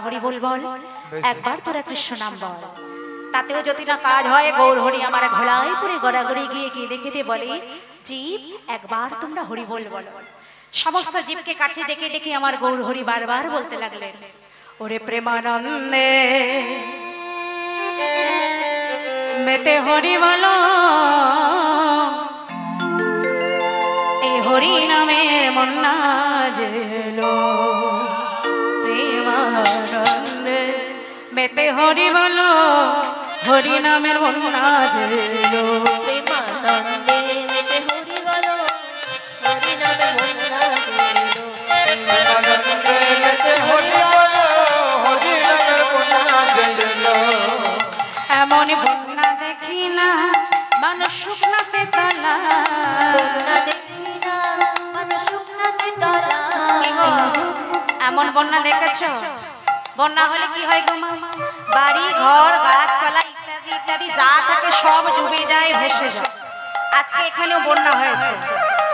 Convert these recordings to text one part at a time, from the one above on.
হরি বল বল, একবার তোরা কৃষ্ণ নাম বল। তাতেও যদি না কাজ হয়, গৌর হরি আমার ঘোড়ায় পরে গড়াগড়ি গিয়ে কেঁদে কেঁদে বলে, জীব একবার তোমরা হরি বল বল। সমস্ত জীবকে কাছে ডেকে ডেকে আমার গৌর হরি বারবার বলতে লাগলেন, ওরে প্রেমানন্দে মেতে হরি বলো, এই হরি নামের মন্না জেলো। প্রেমানন্দে মেতে হরি বলো, হরি নামের মন্না জেলো। প্রেমানন্দে মেতে হরি বলো, হরি নামের মন্না জেলো। প্রেমানন্দে মেতে হরি বলো, হরি নামের মন্না জেলো। এমন বন্যা দেখি না মানুষ শুকনাতে তলা, বন্যা দেখি না মানুষ শুকনাতে তলা। এমন বন্যা দেখেছো? বন্যা হলে কি হয় গো মা? বাড়ি ঘর গাছপালা ইত্যাদি ইত্যাদি যা থাকে সব ডুবে যায়, ভেসে যায়। আজকে এখানেও বন্যা হয়েছে।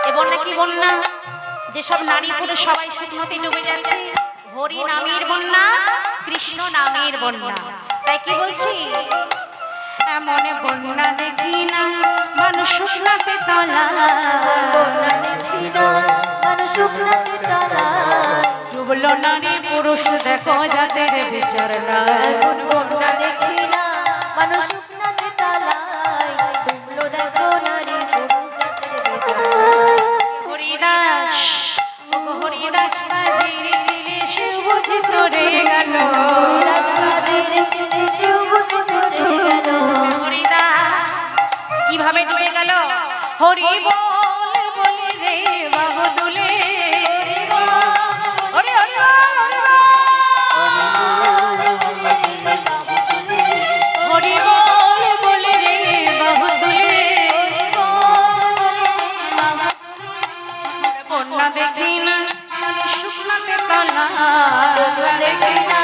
এ বন্যা কি বন্যা? যেসব নারী পুরুষ সবাই শুকনোতে ডুবে যাচ্ছে। হরি নামের বন্যা, কৃষ্ণ নামের বন্যা। তাই কি বলছি, এমন বন্যা দেখি না মানুষ শুকনাতে তলা, বন্যা দেখি না মানুষ শুকনাতে তলা। ডুবলো নারী পুরুষ দেখো যাদের বিচার নাই। এমন বন্যা দেখি না মানুষ শুকনাতে তলায়, ডুবলো দেখো নারী পুরুষ জাতের বিচার নাই। হরিদাস ওগো হরিদাস কাজীর ছেলে সে বুঝে চলে গেল। হরিদাস কাজের ছেলে সেও বুঝে চলে গেল। হরিদাস কিভাবে ডুবে গেল? হরি বল বলে রে বাহু দুলে, হরি হরি বল, হরি বল বলে রে বাহু দুলে। বন্যা দেখি না শুকনাতে তলা, দেখি না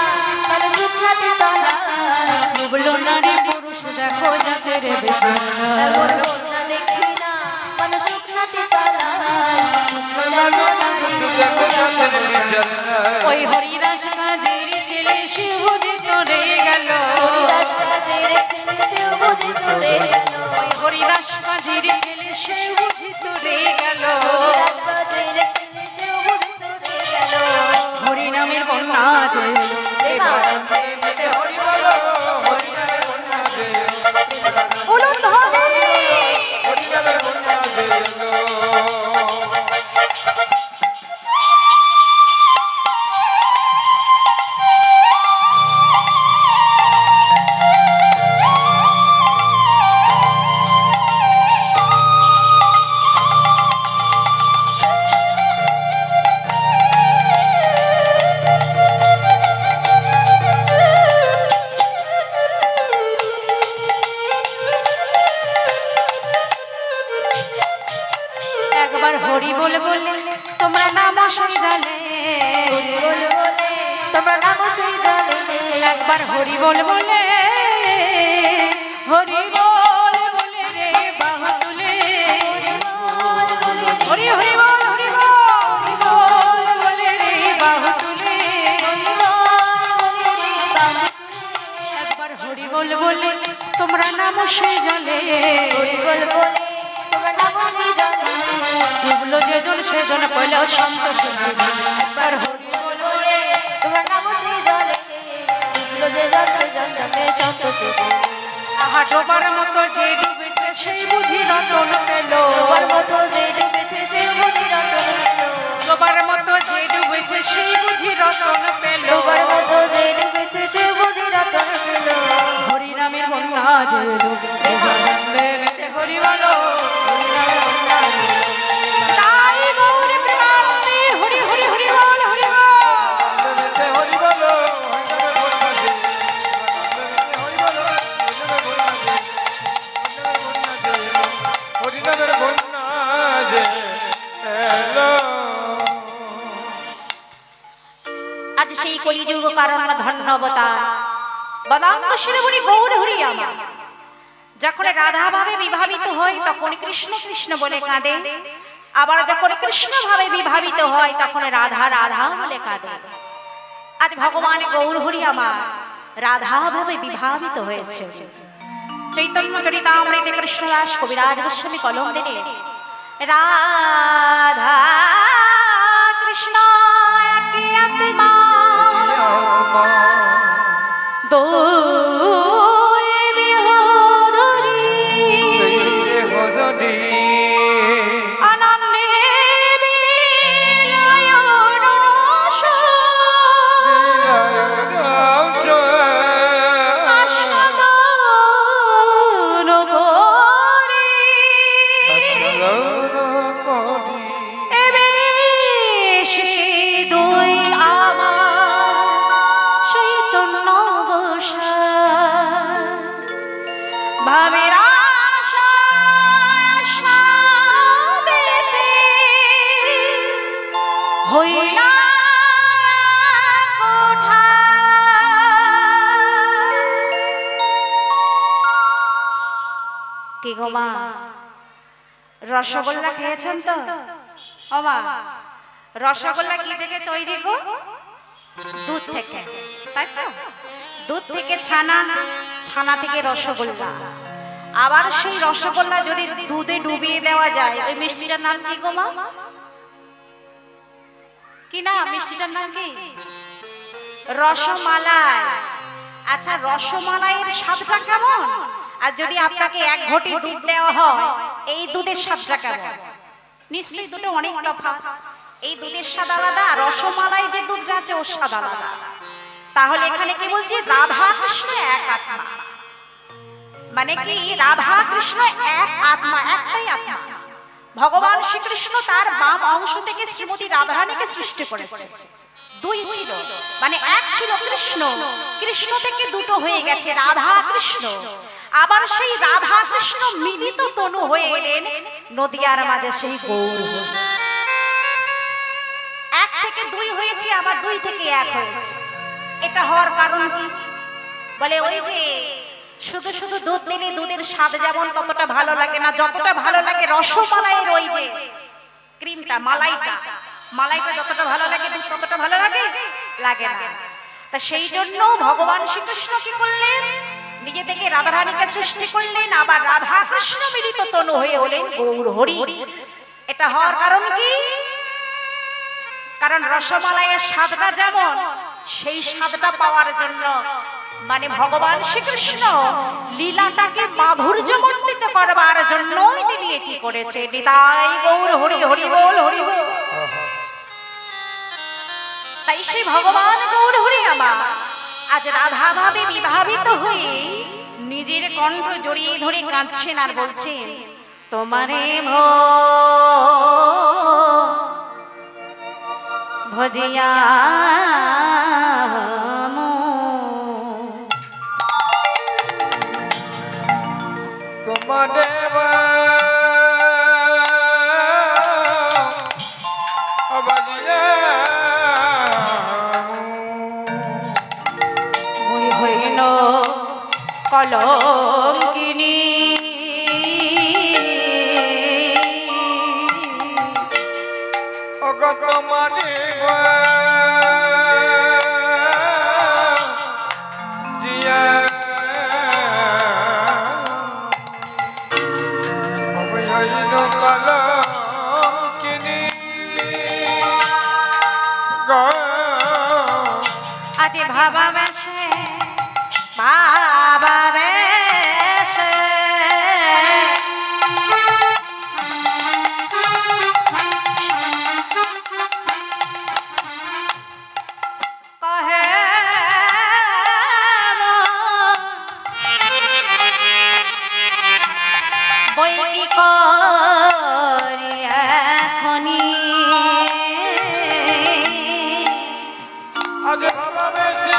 মানুষ শুকনাতে তলায়, ডুবলো নারী পুরুষ দেখো যাদের বিচার নাই। এমন বন্যা দেখি না মানুষ শুকনাতে তলায়, দেখো যাদের বিচার নাই। ওই হরিদাস কাজীর ছেলে সে বুঝে চলে গেল। হরিদাস কাজের ছেলে সেও বুঝে চলে গেল। ওই হরিদাস কাজীর ছেলে সে বুঝে চলে গেল। হরিদাস কাজের ছেলে সেও বুঝে চলে গেল। হরি নামের বন্যা জেলো। প্রেমানন্দে মেতে হরি বলো, হরি নামের মন্না জেলো। বলুন ধরে হরি নামের মন্না জেলো। একবার হরি বলে বললে তোমরা নাম সেই জালে, বল বলে তোমরা নাম সেই জানে, একবার হরি বল বলে, হরি বল বলে রে বাহু তুলে, হরি হরি বল, হরি বল বলে রে বাহু তুলে। একবার হরি বল বলে তোমরা নাম সেই জলে, বল বলে তোমরা নাম সেই জানে, ডুবলো যে জন সে জন পয়লা সন্তোষ। একবার হরি বল বলে তোমরা নাম সেই জানে, ডুবলো যে জল সে জল জানে সন্তোষে। আহা ডোবার মতো যে ডুবেছে সেই বুঝি রতন পেল, তোমার মতো যে ডুবেছে সে বুঝি রতন পেল, ডোবার মতো যে ডুবেছে সেই বুঝি রতন পেল। তোমার মতো যে ডুবেছে সে বুঝি রতন পেল। হরি নামের বন্যা যে ডুবে, প্রেমানন্দে মেতে হরি বলো, হরি নামের বন্যা জেলো। তাই গৌর প্রেমানন্দে হরি হরি হরি বল, হরি বল। মেতে হরি বলো, হরি নামের মন্না জেলো। হরি নামের মন্না জেলো। আজ সেই কলিযুগ কারণ ধন্যবতা বদাঙ্গ শিরোমণি গৌর হরি আমার যখন রাধা ভাবে বিভাবিত হয় তখন কৃষ্ণ কৃষ্ণ বলে কাঁদে, আবার যখন কৃষ্ণ ভাবে বিভাবিত হয় তখন রাধা রাধা বলে কাঁদে। আজ ভগবান গৌর হরি আমার রাধা ভাবে বিভাবিত হয়েছে। চৈতন্য চরিতামৃতে কৃষ্ণদাস কবিরাজ গোস্বামী কলম দিলেন, রাধা কৃষ্ণ একই আত্মা, দুই দেহ ধরি, অনন্যে বিলায়ন আস্বাদন করি, এবে সে দুই আমার চৈতন্য গোসাই ভাবের আশা দিতে হইলা কি গো মা, রসগোল্লা খেয়েছেন তো? ও মা, রসগোল্লা কি থেকে তৈরি গো? দুধ থেকে, তাই তো? দুধ থেকে ছানা, ছানা থেকে রসগোল্লা। আবার সেই রসগোল্লা যদি দুধে ডুবিয়ে দেওয়া যায়, ওই মিষ্টিটার নাম কি গো মা? কি না মিষ্টিটার নাম কি? রসমালাই। আচ্ছা, রসমালাইয়ের স্বাদটা কেমন? আর যদি আপনাকে এক ঘটি দুধ দেওয়া হয়, এই দুধের স্বাদটা কেমন? নিশ্চয়ই দুটো অনেক তফাৎ। এই দুধের স্বাদ আলাদা, আর রসমালাই যে দুধটা আছে ওর স্বাদ আলাদা। তাহলে এখানে কি বলছি? রাধা কৃষ্ণ এক আত্মা। মানে কি? রাধা কৃষ্ণ এক আত্মা, একটাই আত্মা। ভগবান শ্রীকৃষ্ণ তার বাম অংশ থেকে শ্রীমতী রাধারানীকে সৃষ্টি করেছে। দুই ছিল, মানে এক ছিল কৃষ্ণ, কৃষ্ণ থেকে দুটো হয়ে গেছে রাধা কৃষ্ণ। আবার সেই রাধা কৃষ্ণ মিলিত তনু হয়ে এলেন নদিয়ার মাঝে সেই গৌর হরি। এক থেকে দুই হয়েছে, আবার দুই থেকে এক হয়েছে। এটা হওয়ার কারণ কি? বলে ওই যে শুধু শুধু দুধ দিলে দুধের স্বাদ যেমন ততটা ভালো লাগে না, যতটা ভালো লাগে রসমালাইয়ের ওই যে ক্রিমটা, মালাইটা, মালাইটা যতটা ভালো লাগে দুধ ততটা ভালো লাগে না। তা সেই জন্য ভগবান শ্রীকৃষ্ণ কি করলেন? নিজে থেকে রাধারানীকে সৃষ্টি করলেন, আবার রাধা কৃষ্ণ মিলিত তনু হয়ে হলেন গৌর হরি। এটা হওয়ার কারণ কি? কারণ রসমালাইয়ের স্বাদটা যেমন, সেই স্বাদটা পাওয়ার জন্য মানে ভগবান শ্রীকৃষ্ণ লীলাটাকে মাধুর্যমণ্ডিত করবার জন্যই তিনি এটি করেছে। নিতাই গৌর হরি, হরি বল, হরি বল। তাই সেই ভগবান গৌর হরি আমার আজ রাধা ভাবে বিভাবিত হয়ে নিজের কণ্ঠ জড়িয়ে ধরে কাঁদছেন আর বলছেন, তোমারে ভজিয়া তোমারে মুই হইল কলঙ্কিনী, তোমারে জিয়া হইল কলঙ্কিনী আজ ভাবা বেশে, ভাবা বেশে কহে বইটি করি এখনি, আজ ভাবা বেশে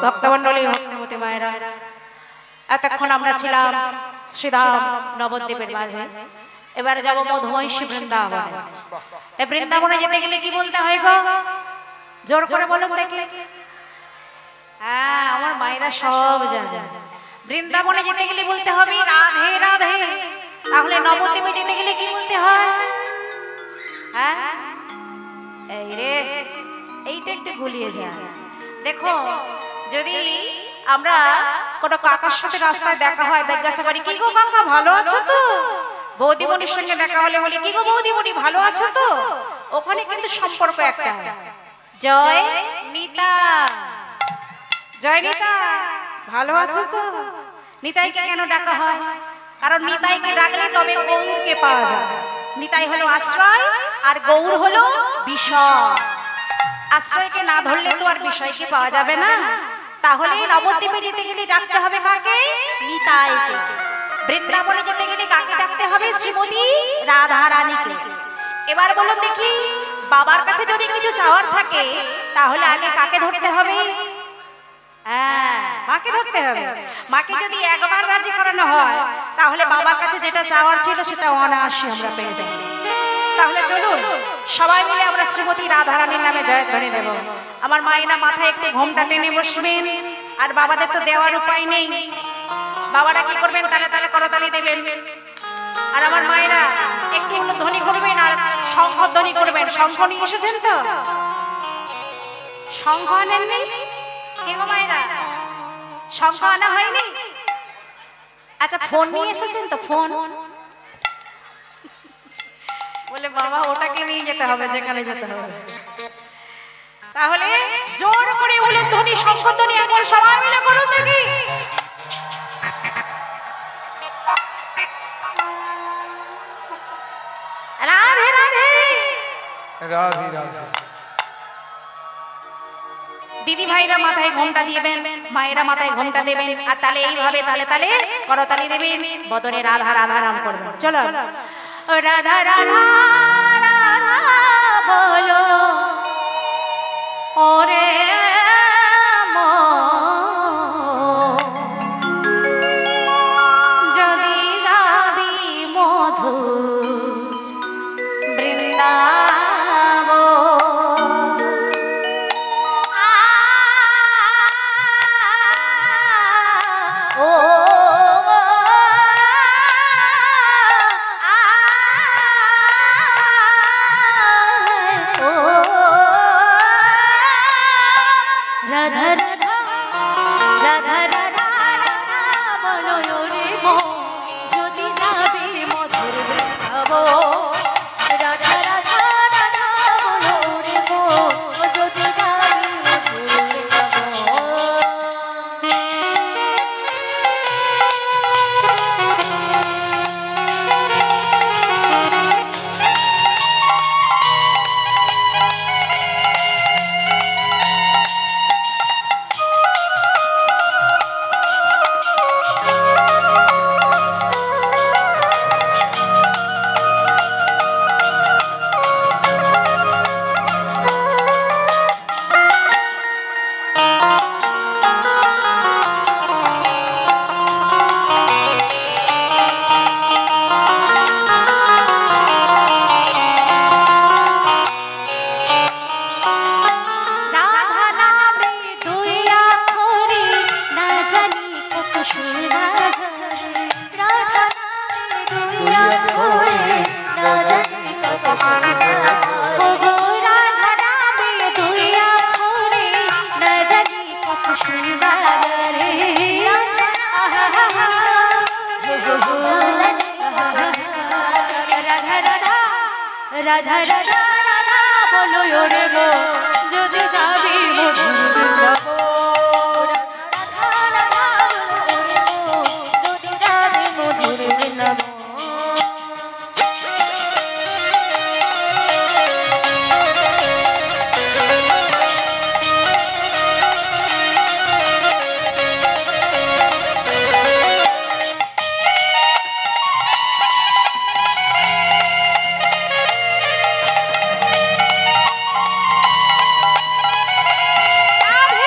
ভক্তমণ্ডলী ভক্তিমতী মায়েরা, এতক্ষণ আমরা ছিলাম শ্রীধাম নবদ্বীপের মাঝে। এবার যাব মধুময়ী বৃন্দাবনে। তাই বৃন্দাবনে যেতে গেলে কি বলতে হয় গো? জোর করে বলুন দেখি। হ্যাঁ, আমার মায়েরা সব জানে। বৃন্দাবনে যেতে গেলে বলতে হবে রাধে রাধে। তাহলে নবদ্বীপে যেতে গেলে কি বলতে হয়? হ্যাঁ, এই রে, এইটা একটু গুলিয়ে যায়। দেখো, যদি আমরা কোনো কাকার সাথে রাস্তায় দেখা হয়, জিজ্ঞাসা করি কি গো কাকা ভালো আছো তো? বৌদিমণির সঙ্গে দেখা হলে বলি কি গো বৌদিমণি ভালো আছো তো? ওখানে কিন্তু সম্পর্ক একটা, জয় নিতা, জয় নিতা ভালো আছো তো? নিতাইকে কেন ডাকা হয়? কারণ নিতাইকে ডাকলে তবে গৌরকে পাওয়া যায়। নিতাই হলো আশ্রয় আর গৌর হলো বিষয়। আশ্রয়কে না ধরলে তো আর বিষয়কে পাওয়া যাবে না। তাহলে নবদ্বীপে যেতে গেলে ডাকতে হবে কাকে? নিতাইকে। বৃন্দাবনে যেতে গেলে কাকে ডাকতে হবে? শ্রীমতী রাধা রানীকে। এবার বলুন দেখি, বাবার কাছে যদি কিছু চাওয়ার থাকে তাহলে আগে কাকে ধরতে হবে? হ্যাঁ, মাকে ধরতে হবে। মাকে যদি একবার রাজি করানো হয় তাহলে বাবার কাছে যেটা চাওয়ার ছিল সেটা অনায়াসে আমরা পেয়ে যাব। তাহলে চলুন সবাই মিলে আমরা শ্রীমতী রাধারানীর নামে জয়ধ্বনি দেব। আমার মায়েরা মাথায় একটু ঘোমটা টেনে বসবেন, আর বাবাদের তো দেওয়ার উপায় নেই। বাবারা কি করবেন? তালে তালে করতালি দেবেন। আর আমার মায়েরা একটু ধ্বনি করবেন আর শঙ্খ ধ্বনি করবেন। শঙ্খ নিয়ে এসেছেন তো? শঙ্খ আনেননি? কে গো মায়েরা, শঙ্খ আনা হয়নি? আচ্ছা, ফোন নিয়ে এসেছেন তো? ফোন বলে বাবা ওটাকে নিয়ে যেতে হবে যেখানে যেতে হবে। তাহলে জোর করে বলুন ধ্বনি, শঙ্খ ধ্বনি একবার সবাই মিলে করুন দেখি। রাধে রাধে, রাধে রাধে। দিদি ভাইরা মাথায় ঘোমটা দিবেন, মায়েরা মাথায় ঘোমটা দেবেন, আর তালে এইভাবে তালে তালে করতালি দেবেন, বদনে রাধা রাধা নাম করবেন। চলো, রাধা রাধা রাধা বলো ওরে যদি যাবি মধু রাধা রাধা রাধা রাধা রাধা বলো রে মন যদি যাবি মধুর বৃন্দাবন। রাধা রাধা রাধা বলো রে মন যদি যাবি মধুর বৃন্দাবন। রাধা নামে দুই আখরে না জানি কত সুর বাজে। রাধা নামে দুই আখরে না জানি কত সুর বাজে। ওগো রাধা নামে দুই আখরে না জানি কত সুর বাজে রে। রাধা রাধা রাধা রাধা রাধা বলো ওরে মো যদি যাবি মধুর বৃন্দাবন। রাধা রাধা বলো ওরে মো যদি যাবি মধুর বৃন্দাবন। রাধে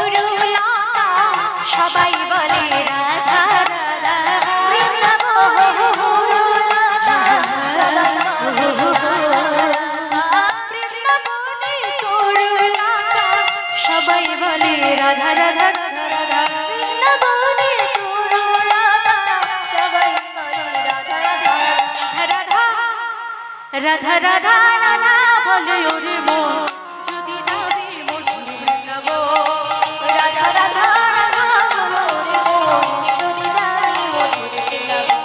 তরুলতা সবাই বলে রাধা রাধা বৃন্দাবনে তরুলতা সবাই বলে বৃন্দাবনে তরুলতা সবাই বলে রাধা রাধা রাধা বৃন্দাবনে তরুলতা সবাই বলে রাধা রাধা রাধা রাধা রাধা রাধা বলে ওরে মন যদি যাবি মধুর বৃন্দাবন রাধা রাধা রাধা বলো রে মন যদি যাবি মধুর বৃন্দাবন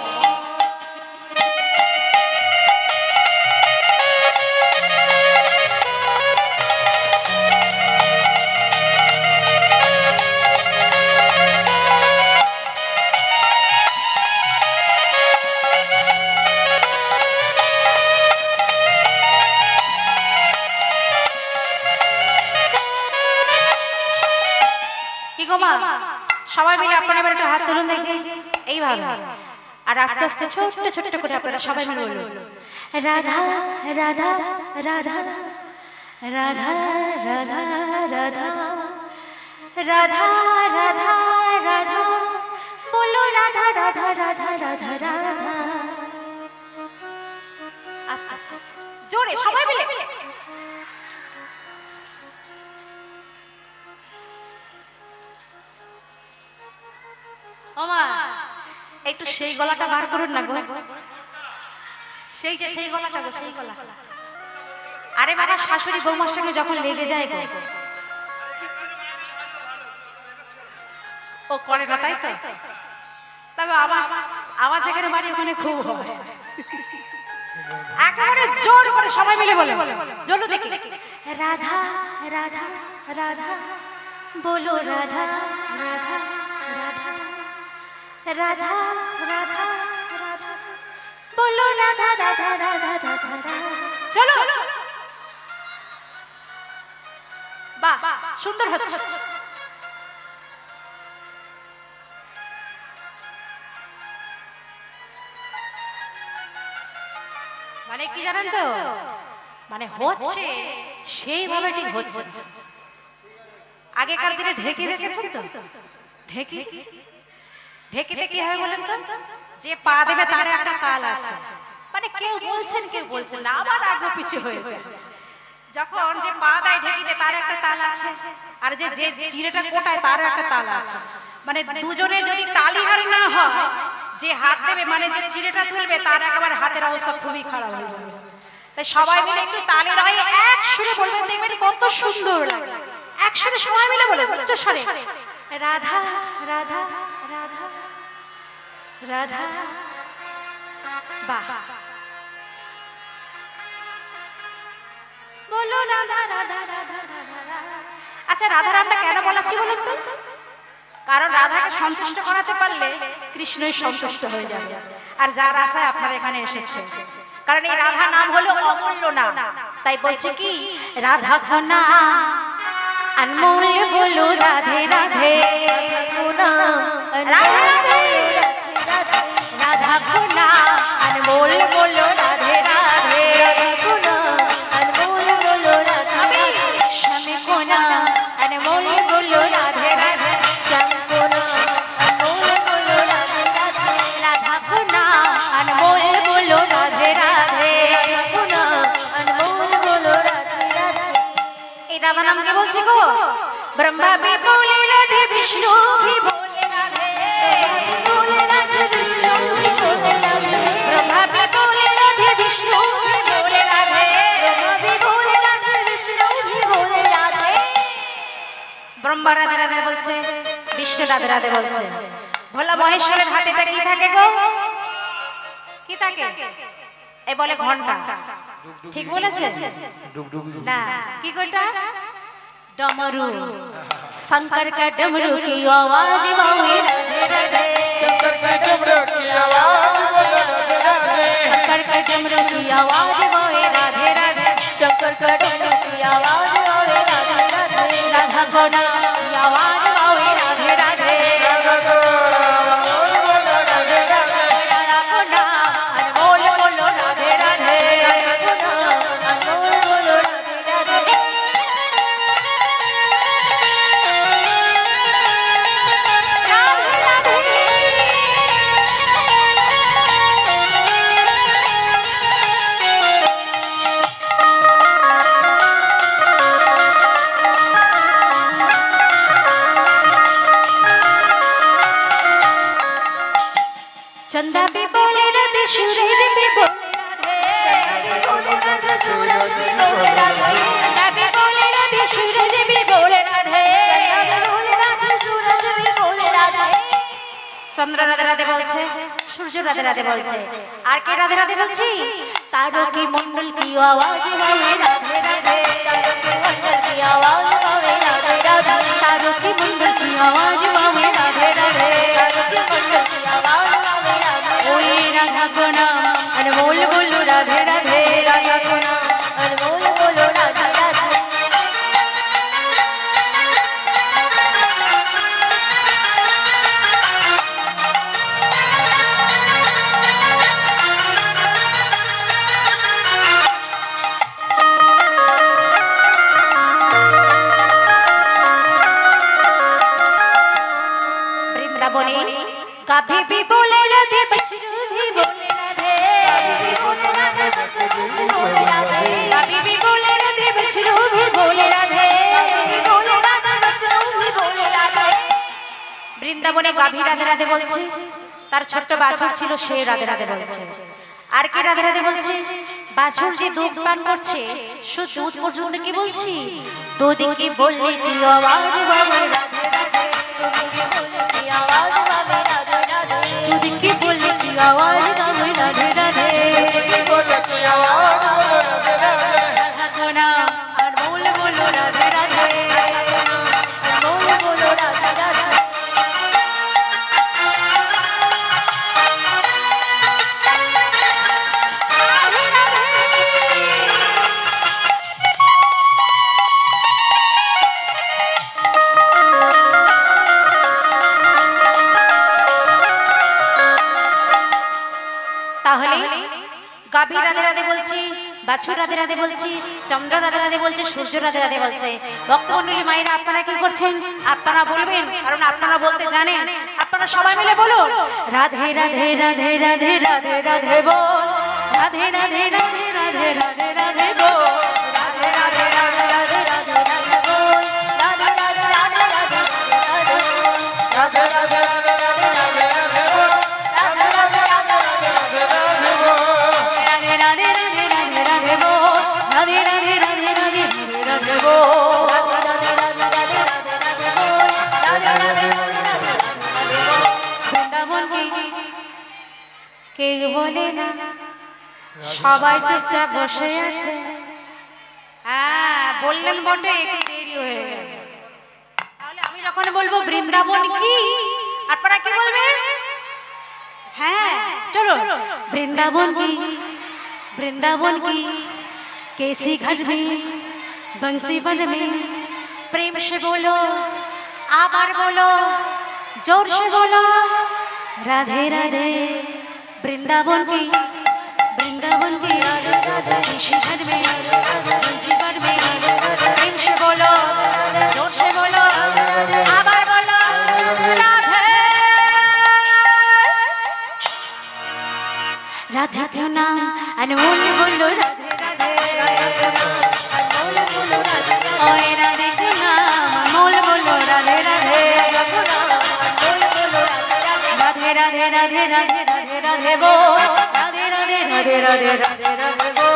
কি গো মা সবাই মিলে আপনারা এবার একটু হাত তুলুন দেখি এইভাবে আর আস্তে আস্তে ছোট্ট ছোট্ট করে আপনারা সবাই মিলে বলুন রাধা রাধা রাধা রাধা রাধা রাধা রাধা রাধা রাধা বলো রাধা রাধা রাধা রাধা রাধা আস্তে আস্তে জোরে সবাই মিলে ওমা একটু সেই গলাটা বার করুন না গো সেই যে সেই গলাটা গো সেই গলা আরে বাবা শাশুড়ি বৌমার সঙ্গে যখন লেগে যায় গো ও করে না তাই তো তবে আমার যেখানে বাড়ি ওখানে খুব হয় একেবারে জোর করে সবাই মিলে বলে চলো দেখি রাধা রাধা রাধা বলো রাধা রাধা রাধা রাধা রাধা রাধা বলো রাধা রাধা রাধা রাধা চলো বাহ সুন্দর হচ্ছে মানে কি জানেন তো মানে হচ্ছে সেইভাবে ঠিক হচ্ছে আগেকার দিনে ঢেকি দেখেছেন তো ঢেকি ঢেকিতে কি হয় বলেন তো যে পা দেবে তার একটা তাল আছে মানে কেউ বলছেন না আবার আগে পিছু হয়েছে যখন যে পা দেয় ঢেকিতে তার একটা তাল আছে আর যে যে চিড়েটা কোটায় তার একটা তাল আছে মানে দুজনে যদি তালিহার না হয় যে হাত দেবে মানে যে চিড়েটা তুলবে তার একেবারে হাতের অবস্থা খুবই খারাপ হয়ে যাবে তাই সবাই মিলে একটু তালি লাগাই এক সুরে বলবেন দেখবেন কত সুন্দর লাগে এক সুরে সবাই মিলে বলে উচ্চ স্বরে রাধা রাধা রাধা রাধা বাহ বলো রাধা রাধা রাধা রাধা আচ্ছা রাধা রাধা কেন বলাচ্ছি বলুন তো কারণ রাধাকে সন্তুষ্ট করাতে পারলে কৃষ্ণই সন্তুষ্ট হয়ে যাবে আর যার আশায় আপনারা এখানে এসেছেন কারণ এই রাধা নাম হলো অমূল্য নাম তাই বলছে কি রাধা ঘনা अनमोल बोलो राधे राधे राधे राधे राधा गुना अनमोल बोलो राधे राधे अनमोल बोलो राधा श्याम गुना अनमोल बोलो राधे राधे श्याम गुना अनमोल बोलो राधे राधे राधा गुना अनमोल बोलो राधे राधे गुना अनमोल बोलो राधे राधे ए राधा नाम के बोलছি গো ब्रह्मा भी बोले राधे विष्णु भी बोले राधे बोले राधे विष्णु भी बोले राधे ब्रह्मा भी बोले राधे विष्णु भी बोले राधे ब्रह्मा भी बोले राधे विष्णु भी बोले राधे ব্রহ্মা রাধে রাধে বলছে বিষ্ণু রাধে রাধে বলছে ভোলা মহেশ্বরের হাতেটা কি থাকে গো কি থাকে এই বলে ঘন্টা ঠিক বলেছে না কি ঘন্টা डमरू शंकर का डमरू की आवाज माई राधे राधे शंकर का डमरू की आवाज बोलो राधे राधे शंकर का डमरू की आवाज माई राधे राधे शंकर का डमरू की आवाज बोले राधे राधे राधा गोना की आवाज माई राधे राधे राधा बोलो राधे राधे राधा गोना अनमोल बोलो राधे राधे अनमोल बोलो राधे राधे চন্দ্রা বি বলে রাধে সূরজ বি বলে রাধে চন্দ্রা বি বলে রাধে সূরজ বি বলে রাধে চন্দ্র রাধে রাধে বলছে, সূর্য রাধে রাধে বলছে, আর কে রাধে রাধে বলছি? তারকি মণ্ডল কি আওয়াজ হবে রাধে রাধে, তারকি মণ্ডল কি আওয়াজ হবে রাধে রাধে, ওই রাধা को नाम अनमोल बोलो राधे राधे, राधा को नाम अनमोल बोलो राधे राधे। वृंदावने गाभी भी बोले राधे बछरू भी बोले राधे, गाभी भी बोले राधे बछरू भी बोले राधे, বৃন্দাবনে গাভী রাধে রাধে বলছে, তার ছোট্ট বাছুর ছিল সে রাধে রাধে বলছে, আর কে রাধে রাধে বলছে? বাছুর যে দুধ পান করছে সে দুধ পর্যন্ত কি বলছি? দুধ কি বললে কি আওয়াজ হবে রাধে রাধে, দুধ কি বললে কি আওয়াজ হবে রাধে রাধে, রাধা को नाम अनमोल बोलो राधे राधे, अनमोल बोलो राधे राधे। তাহলে গাভী রাধে রাধে বলছি, বাছুর রাধে রাধে বলছি, চন্দ্র রাধে রাধে বলছে, সূর্য রাধে রাধে বলছে। ভক্তমণ্ডলী মায়েরা আপনারা কি করছেন? আপনারা বলবেন, কারণ আপনারা বলতে জানেন। আপনারা সবাই মিলে বলুন, রাধে রাধে রাধে রাধে রাধে রাধে বল, রাধে রাধে রাধে রাধে রাধে রাধে বল, রাধে রাধে রাধে রাধে রাধে রাধে বল, রাধে রাধে রাধে রাধে রাধে বল, রাধে রাধে রাধে রাধে রাধে রাধে বল, রাধে রাধে রাধে রাধে রাধে রাধে বল, রাধে রাধে রাধে রাধে রাধে বল, রাধে রাধে রাধে রাধে রাধে রাধে বল, বৃন্দাবন কে বলে না, সবাই চুপচাপ বসে আছে। হ্যাঁ বললেন বটে, একটু দেরি হয়ে গেল। তাহলে আমি যখন বলবো বৃন্দাবন কি, আপনারা কি বলবেন? হ্যাঁ চলো, বৃন্দাবন কি, বৃন্दाবन की कैसी घर में बंसी वन में, प्रेम से बोलो आबार बोलो जोर से बोलो राधे राधे, वृंदावन की, वृंदावन की कैसी घर में बंसी वन में, प्रेम से बोलो जोर से बोलो आबार बोलो राधे राधा क्यों नाम अनमोल बोलो राधे राधे, ओए राधे क्यों नाम अनमोल बोलो राधे राधे, राधे राधे राधे राधे राधे राधे बो, राधे राधे राधे राधे राधे राधे बो,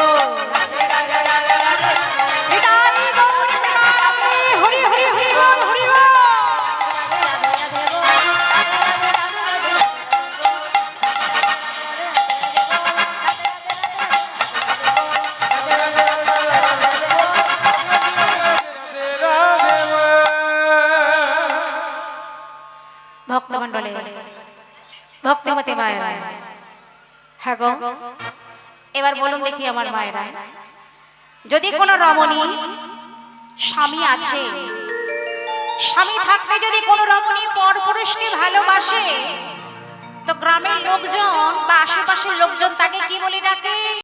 हरि हरि हरि बोल हरि बोल। ভক্তমণ্ডলী ভক্তিমতী মায়েরা, হ্যাঁ গো এবার বলুন দেখি আমার মায়েরা, যদি কোনো রমণী স্বামী আছে, স্বামী থাকতে যদি কোনো রমণী পরপুরুষকে ভালোবাসে, তো গ্রামের লোকজন বা আশেপাশের লোকজন তাকে কি বলে ডাকে?